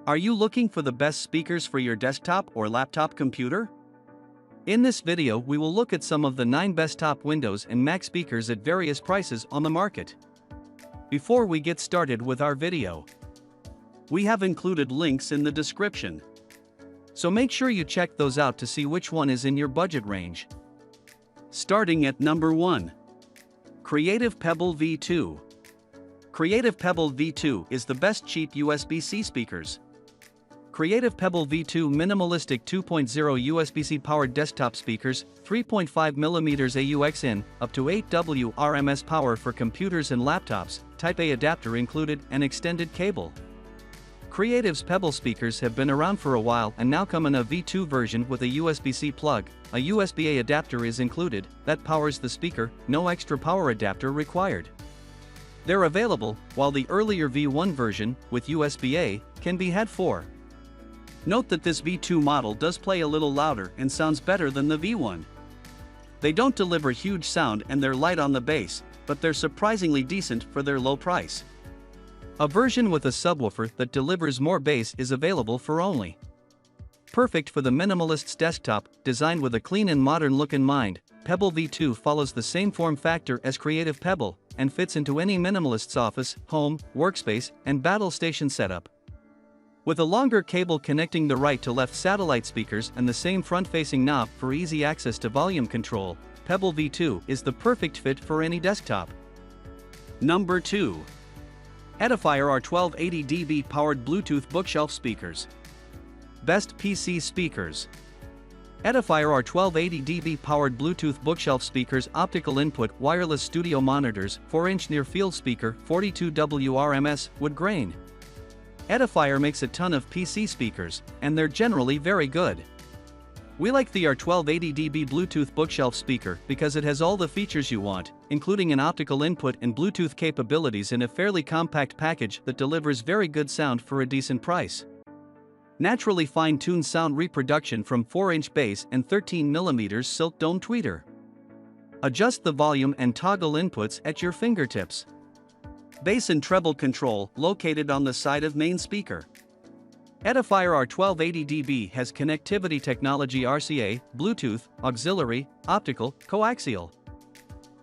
Are you looking for the best speakers for your desktop or laptop computer? In this video we will look at some of the 9 best top Windows and Mac speakers at various prices on the market. Before we get started with our video, we have included links in the description. So make sure you check those out to see which one is in your budget range. Starting at number 1. Creative Pebble V2. Creative Pebble V2 is the best cheap USB-C speakers. Creative Pebble V2 minimalistic 2.0 USB-C powered desktop speakers, 3.5mm AUX in, up to 8W RMS power for computers and laptops, Type A adapter included and extended cable. Creative's Pebble speakers have been around for a while and now come in a V2 version with a USB-C plug. A USB-A adapter is included that powers the speaker, no extra power adapter required. They're available, while the earlier V1 version, with USB-A, can be had for. Note that this V2 model does play a little louder and sounds better than the V1. They don't deliver huge sound and they're light on the bass, but they're surprisingly decent for their low price. A version with a subwoofer that delivers more bass is available for only. Perfect for the minimalist's desktop, designed with a clean and modern look in mind, Pebble V2 follows the same form factor as Creative Pebble and fits into any minimalist's office, home, workspace, and battle station setup. With a longer cable connecting the right to left satellite speakers and the same front-facing knob for easy access to volume control, Pebble V2 is the perfect fit for any desktop. Number 2. Edifier R1280DB powered Bluetooth bookshelf speakers. Best PC speakers. Edifier R1280DB powered Bluetooth bookshelf speakers, optical input, wireless studio monitors, 4-inch near-field speaker, 42W RMS, wood grain. Edifier makes a ton of PC speakers, and they're generally very good. We like the R1280DB Bluetooth bookshelf speaker because it has all the features you want, including an optical input and Bluetooth capabilities in a fairly compact package that delivers very good sound for a decent price. Naturally fine-tuned sound reproduction from 4-inch bass and 13mm silk dome tweeter. Adjust the volume and toggle inputs at your fingertips. Bass and treble control located on the side of main speaker. Edifier R1280DB has connectivity technology RCA, Bluetooth, auxiliary, optical, coaxial.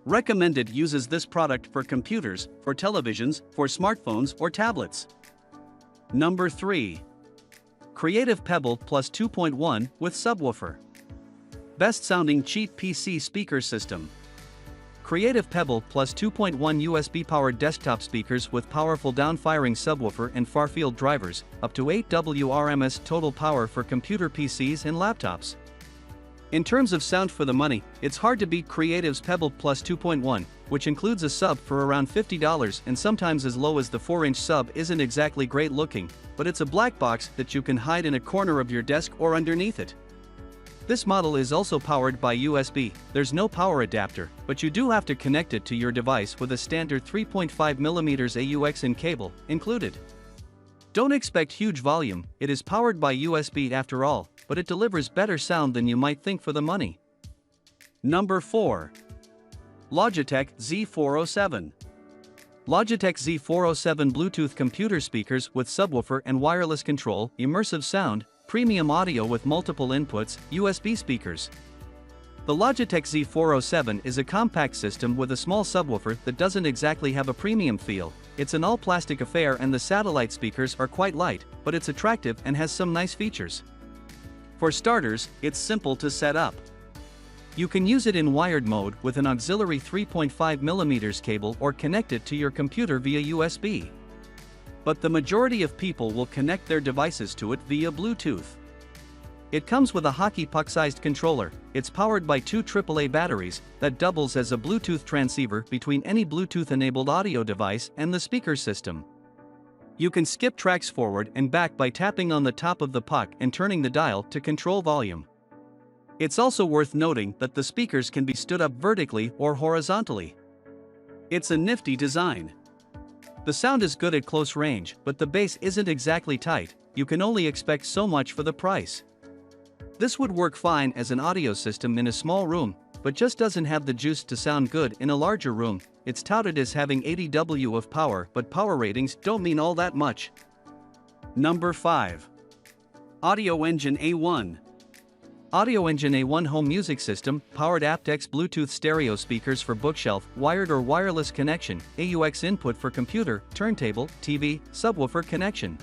Recommended uses this product for computers, for televisions, for smartphones or tablets. Number 3. Creative Pebble Plus 2.1 with subwoofer. Best sounding cheap PC speaker system. Creative Pebble Plus 2.1 USB-powered desktop speakers with powerful down-firing subwoofer and far-field drivers, up to 8W RMS total power for computer PCs and laptops. In terms of sound for the money, it's hard to beat Creative's Pebble Plus 2.1, which includes a sub for around $50 and sometimes as low as the 4-inch sub isn't exactly great looking, but it's a black box that you can hide in a corner of your desk or underneath it. This model is also powered by USB. There's no power adapter, but you do have to connect it to your device with a standard 3.5mm AUX in cable included. Don't expect huge volume, it is powered by USB after all, but it delivers better sound than you might think for the money. Number 4. Logitech Z407. Logitech Z407 Bluetooth computer speakers with subwoofer and wireless control, immersive sound, premium audio with multiple inputs, USB speakers. The Logitech Z407 is a compact system with a small subwoofer that doesn't exactly have a premium feel. It's an all-plastic affair and the satellite speakers are quite light, but it's attractive and has some nice features. For starters, it's simple to set up. You can use it in wired mode with an auxiliary 3.5mm cable or connect it to your computer via USB. But the majority of people will connect their devices to it via Bluetooth. It comes with a hockey puck-sized controller. It's powered by 2 AAA batteries that doubles as a Bluetooth transceiver between any Bluetooth-enabled audio device and the speaker system. You can skip tracks forward and back by tapping on the top of the puck and turning the dial to control volume. It's also worth noting that the speakers can be stood up vertically or horizontally. It's a nifty design. The sound is good at close range, but the bass isn't exactly tight. You can only expect so much for the price. This would work fine as an audio system in a small room, but just doesn't have the juice to sound good in a larger room. It's touted as having 80 W of power, but power ratings don't mean all that much. Number 5. Audioengine A1. Audioengine A1 home music system, powered aptX Bluetooth stereo speakers for bookshelf, wired or wireless connection, AUX input for computer, turntable, TV, subwoofer connection.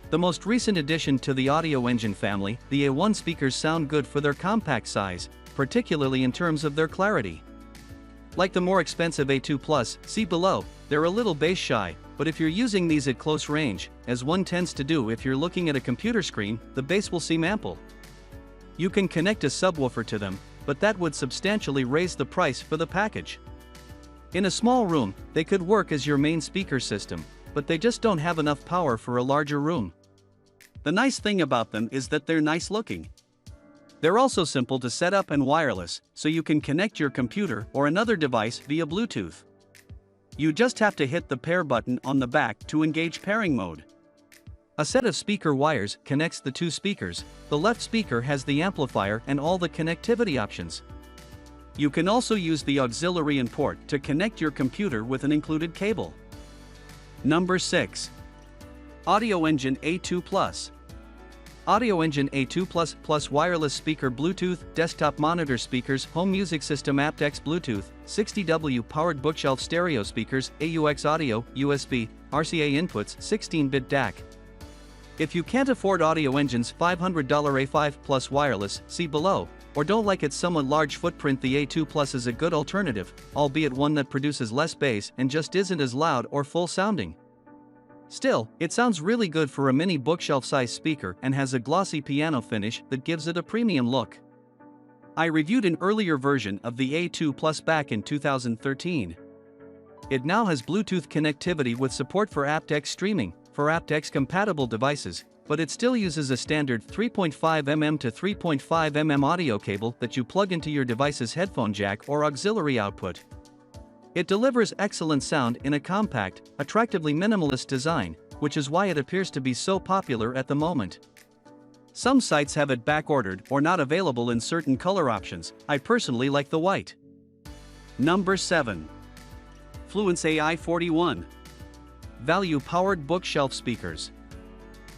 The most recent addition to the Audioengine family, the A1 speakers sound good for their compact size, particularly in terms of their clarity. Like the more expensive A2 Plus, see below, they're a little bass shy, but if you're using these at close range, as one tends to do if you're looking at a computer screen, the bass will seem ample. You can connect a subwoofer to them, but that would substantially raise the price for the package. In a small room, they could work as your main speaker system, but they just don't have enough power for a larger room. The nice thing about them is that they're nice looking. They're also simple to set up and wireless, so you can connect your computer or another device via Bluetooth. You just have to hit the pair button on the back to engage pairing mode. A set of speaker wires connects the two speakers. The left speaker has the amplifier and all the connectivity options. You can also use the auxiliary in port to connect your computer with an included cable. Number 6. Audioengine A2 Plus. Audioengine A2 Plus wireless speaker Bluetooth, desktop monitor speakers, home music system aptX Bluetooth, 60W powered bookshelf stereo speakers, AUX audio, USB, RCA inputs, 16-bit DAC. If you can't afford Audioengine's $500 A5 Plus wireless, see below, or don't like its somewhat large footprint, the A2 Plus is a good alternative, albeit one that produces less bass and just isn't as loud or full sounding. Still, it sounds really good for a mini bookshelf-sized speaker and has a glossy piano finish that gives it a premium look. I reviewed an earlier version of the A2 Plus back in 2013. It now has Bluetooth connectivity with support for aptX streaming, for aptX-compatible devices, but it still uses a standard 3.5mm to 3.5mm audio cable that you plug into your device's headphone jack or auxiliary output. It delivers excellent sound in a compact, attractively minimalist design, which is why it appears to be so popular at the moment. Some sites have it backordered or not available in certain color options. I personally like the white. Number 7. Fluance Ai41. Value-powered bookshelf speakers.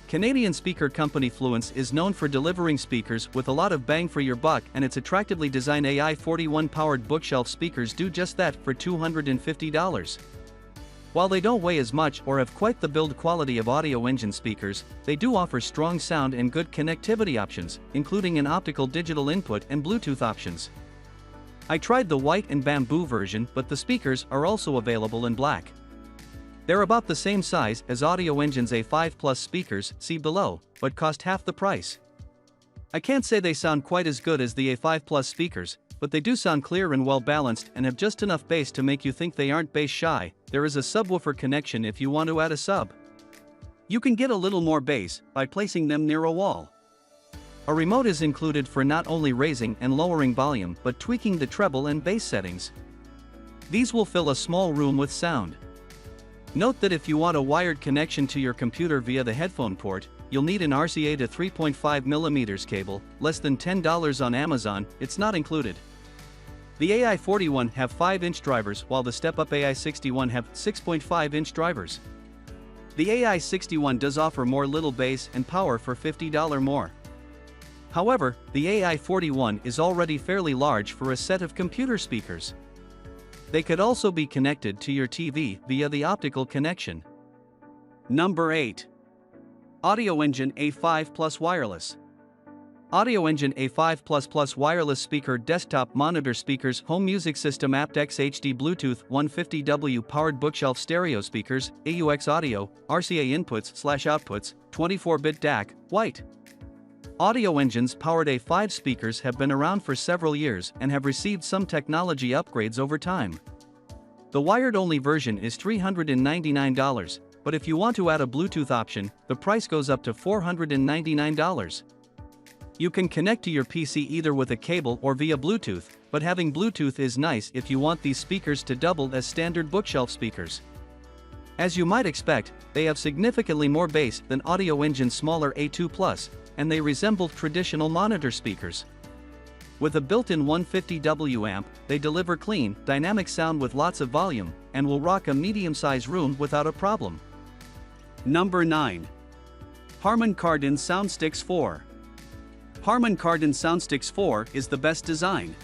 Canadian speaker company Fluance is known for delivering speakers with a lot of bang for your buck, and its attractively designed Ai41 powered bookshelf speakers do just that for $250. While they don't weigh as much or have quite the build quality of Audioengine speakers, they do offer strong sound and good connectivity options, including an optical digital input and Bluetooth options. I tried the white and bamboo version, but the speakers are also available in black. They're about the same size as Audioengine's A5 Plus speakers, see below, but cost half the price. I can't say they sound quite as good as the A5 Plus speakers, but they do sound clear and well balanced and have just enough bass to make you think they aren't bass shy. There is a subwoofer connection if you want to add a sub. You can get a little more bass by placing them near a wall. A remote is included for not only raising and lowering volume but tweaking the treble and bass settings. These will fill a small room with sound. Note that if you want a wired connection to your computer via the headphone port, you'll need an RCA to 3.5mm cable, less than $10 on Amazon. It's not included. The Ai41 have 5-inch drivers while the step-up Ai61 have 6.5-inch drivers. The Ai61 does offer more little bass and power for $50 more. However, the Ai41 is already fairly large for a set of computer speakers. They could also be connected to your TV via the optical connection. Number 8. Audioengine A5 Plus Wireless. Audioengine A5 Plus wireless speaker desktop monitor speakers home music system aptX HD Bluetooth 150W powered bookshelf stereo speakers, AUX audio, RCA inputs/outputs, 24-bit DAC, white. Audioengine's powered A5 speakers have been around for several years and have received some technology upgrades over time. The wired-only version is $399, but if you want to add a Bluetooth option, the price goes up to $499. You can connect to your PC either with a cable or via Bluetooth, but having Bluetooth is nice if you want these speakers to double as standard bookshelf speakers. As you might expect, they have significantly more bass than Audioengine's smaller A2 Plus, and they resemble traditional monitor speakers. With a built-in 150W amp, they deliver clean, dynamic sound with lots of volume, and will rock a medium-sized room without a problem. Number 9. Harman Kardon SoundSticks 4. Harman Kardon SoundSticks 4 is the best design.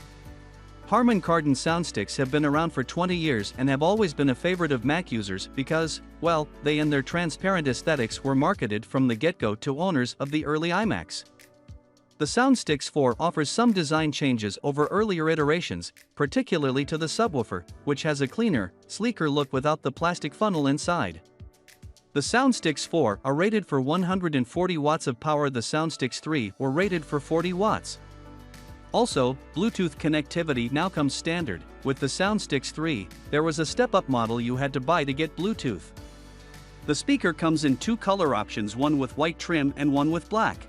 Harman Kardon SoundSticks have been around for 20 years and have always been a favorite of Mac users because, well, they and their transparent aesthetics were marketed from the get-go to owners of the early iMacs. The SoundSticks 4 offers some design changes over earlier iterations, particularly to the subwoofer, which has a cleaner, sleeker look without the plastic funnel inside. The SoundSticks 4 are rated for 140 watts of power. The SoundSticks 3 were rated for 40 watts. Also, Bluetooth connectivity now comes standard. With the SoundSticks 3, there was a step-up model you had to buy to get Bluetooth. The speaker comes in two color options, one with white trim and one with black.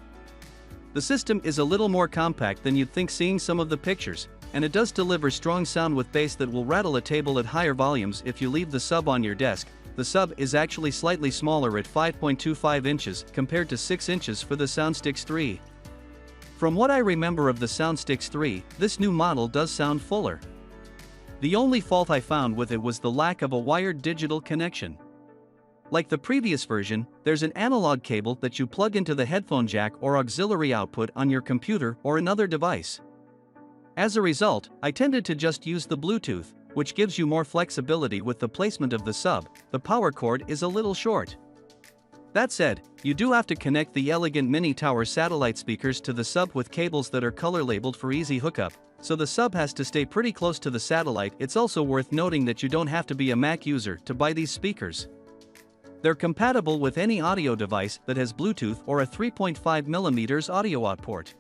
The system is a little more compact than you'd think seeing some of the pictures, and it does deliver strong sound with bass that will rattle a table at higher volumes if you leave the sub on your desk. The sub is actually slightly smaller at 5.25 inches compared to 6 inches for the SoundSticks 3. From what I remember of the SoundSticks 3, this new model does sound fuller. The only fault I found with it was the lack of a wired digital connection. Like the previous version, there's an analog cable that you plug into the headphone jack or auxiliary output on your computer or another device. As a result, I tended to just use the Bluetooth, which gives you more flexibility with the placement of the sub. The power cord is a little short. That said, you do have to connect the elegant mini tower satellite speakers to the sub with cables that are color labeled for easy hookup, so the sub has to stay pretty close to the satellite. It's also worth noting that you don't have to be a Mac user to buy these speakers. They're compatible with any audio device that has Bluetooth or a 3.5mm audio out port.